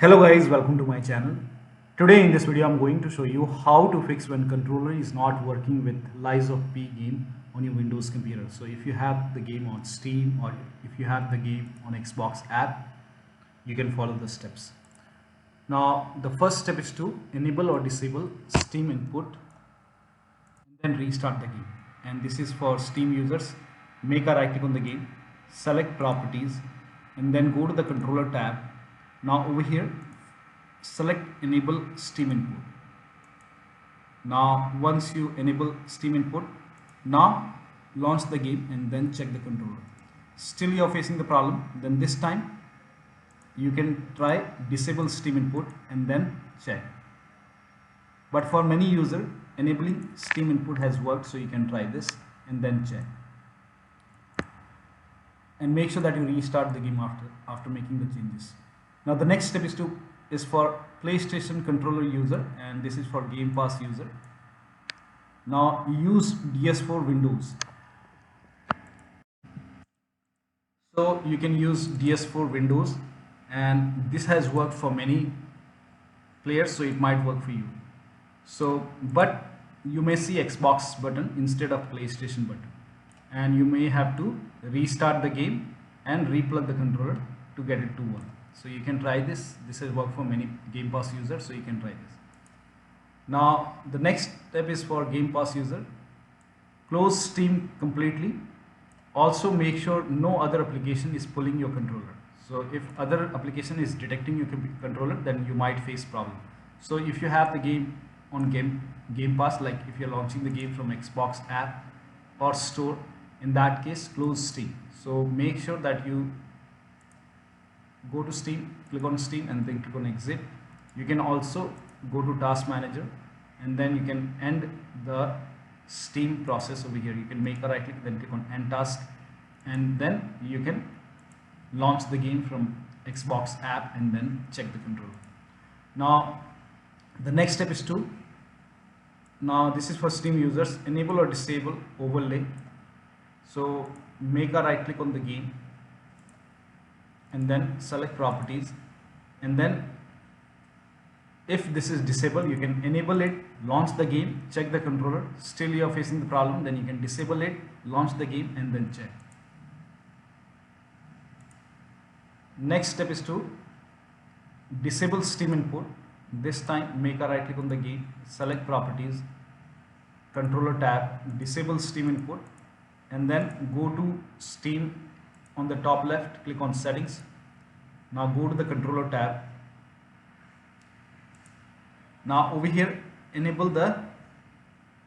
Hello guys, welcome to my channel. Today in this video I'm going to show you how to fix when controller is not working with Lies of P game on your Windows computer. So if you have the game on Steam or if you have the game on Xbox app, you can follow the steps. Now the first step is to enable or disable Steam input and then restart the game. And this is for Steam users. Make a right click on the game, select properties and then go to the controller tab. Now over here select enable Steam input. Now once you enable Steam input, now launch the game and then check the controller. Still you are facing the problem, then this time you can try disable Steam input and then check. But for many users, enabling Steam input has worked, so you can try this and then check. And make sure that you restart the game after making the changes. Now the next step is for PlaStation controller user, and this is for Gamepass user. Now use DS4 Windows. So you can use DS4 Windows, and this has worked for many players, so it might work for you. So but you may see Xbox button instead of PlaStation button, and you may have to restart the game and replug the controller to get it to work. So you can try this. This has worked for many Game Pass users, so you can try this. Now the next step is for Game Pass user. Close Steam completely. Also make sure no other application is pulling your controller. So if other application is detecting your controller, then you might face problem. So if you have the game on Game Pass, like if you're launching the game from Xbox app or store, in that case close Steam. So make sure that you go to Steam, click on Steam and then click on exit. You can also go to task manager and then you can end the Steam process over here. You can make a right click, then click on end task, and then you can launch the game from Xbox app and then check the controller. Now the next step is now this is for Steam users, enable or disable overlay. So make a right click on the game and then select properties, and then if this is disabled, you can enable it, launch the game, check the controller. Still you are facing the problem, then you can disable it, launch the game and then check. Next step is to disable Steam input. This time make a right click on the game, select properties, controller tab, disable Steam input, and then go to Steam. On the top left, click on settings. Now go to the controller tab. Now over here enable the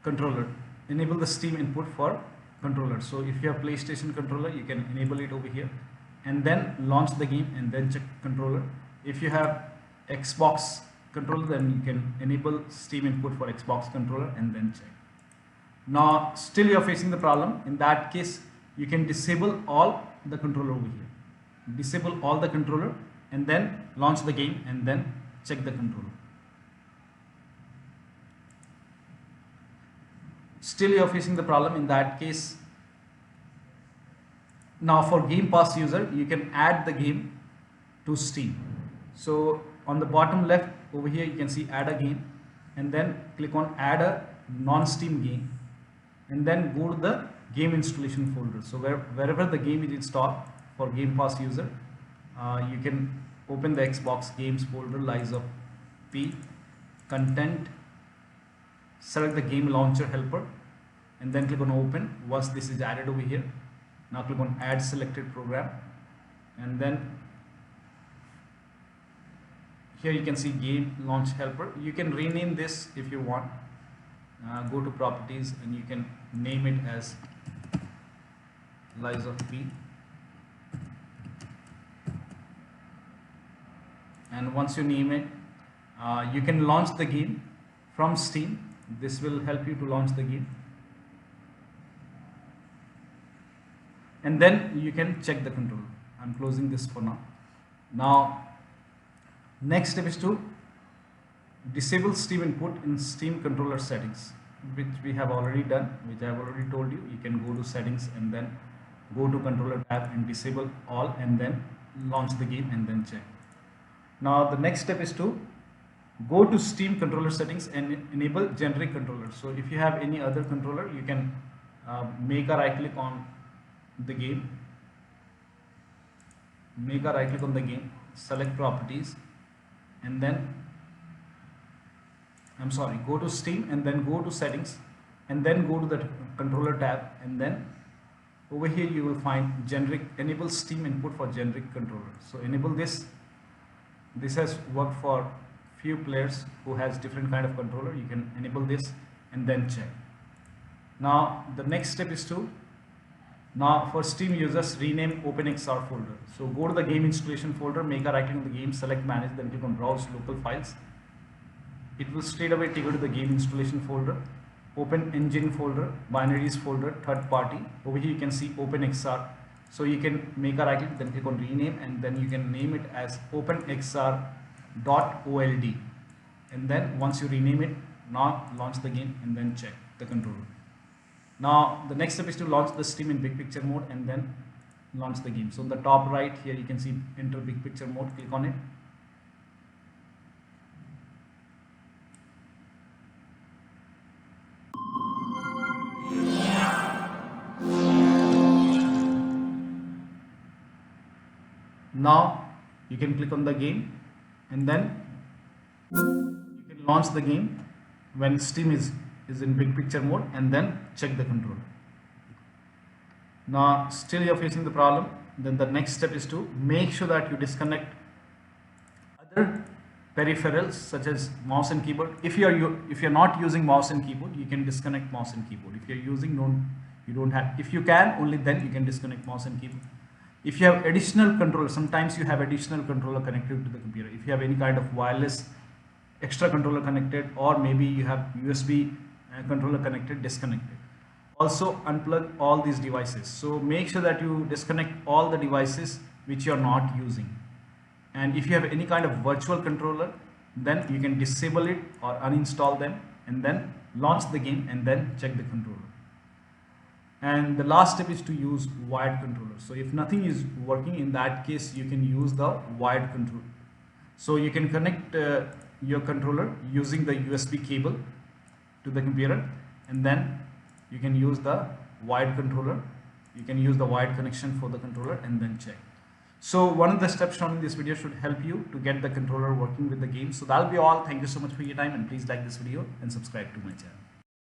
controller, enable the Steam input for controller. So if you have PlaStation controller, you can enable it over here and then launch the game and then check controller. If you have Xbox controller, then you can enable Steam input for Xbox controller and then check. Now still you are facing the problem. In that case, you can disable all the controller over here. Disable all the controller and then launch the game and then check the controller. Still you are facing the problem. In that case, now for Game Pass user, you can add the game to Steam. So on the bottom left over here, you can see add a game and then click on add a non-Steam game and then go to the game installation folder. So wherever the game is installed for Game Pass user, you can open the Xbox games folder, Lies of P, content, select the game launcher helper and then click on open. Once this is added over here, now click on add selected program and then here you can see game launch helper. You can rename this if you want. Go to properties and you can name it as Lies of P, and once you name it, you can launch the game from Steam. This will help you to launch the game and then you can check the controller. I'm closing this for now. Now next step is to disable Steam input in Steam controller settings, which we have already done, which I have already told you. You can go to settings and then go to controller tab and disable all and then launch the game and then check. Now the next step is to go to Steam controller settings and enable generic controller. So if you have any other controller, you can make a right click on the game, select properties, and then go to Steam and then go to settings and then go to the controller tab, and then over here you will find generic, enable Steam input for generic controller. So enable this. This has worked for few players who has different kind of controller. You can enable this and then check. Now the next step is to, now for Steam users, rename OpenXR folder. So go to the game installation folder, make a right click on the game, select manage, then click on browse local files. It will straight away take you to the game installation folder, open engine folder, binaries folder, third party. Over here you can see OpenXR. So you can make a right click, then click on rename, and then you can name it as OpenXR.old. And then once you rename it, now launch the game and then check the controller. Now the next step is to launch the Steam in big picture mode and then launch the game. So on the top right here you can see enter big picture mode, click on it. Now you can click on the game and then you can launch the game when Steam is in big picture mode, and then check the controller. Now still you're facing the problem, then the next step is to make sure that you disconnect other peripherals such as mouse and keyboard. If you're not using mouse and keyboard, you can disconnect mouse and keyboard. If you're using if you can, only then you can disconnect mouse and keyboard. If you have additional controller, sometimes you have additional controller connected to the computer. If you have any kind of wireless extra controller connected, or maybe you have USB controller connected, disconnect it. Also unplug all these devices. So make sure that you disconnect all the devices which you are not using. And if you have any kind of virtual controller, then you can disable it or uninstall them and then launch the game and then check the controller. And the last step is to use wired controller. So if nothing is working, in that case you can use the wired controller. So you can connect your controller using the USB cable to the computer, and then you can use the wired controller. You can use the wired connection for the controller and then check. So one of the steps shown in this video should help you to get the controller working with the game. So that'll be all. Thank you so much for your time, and please like this video and subscribe to my channel.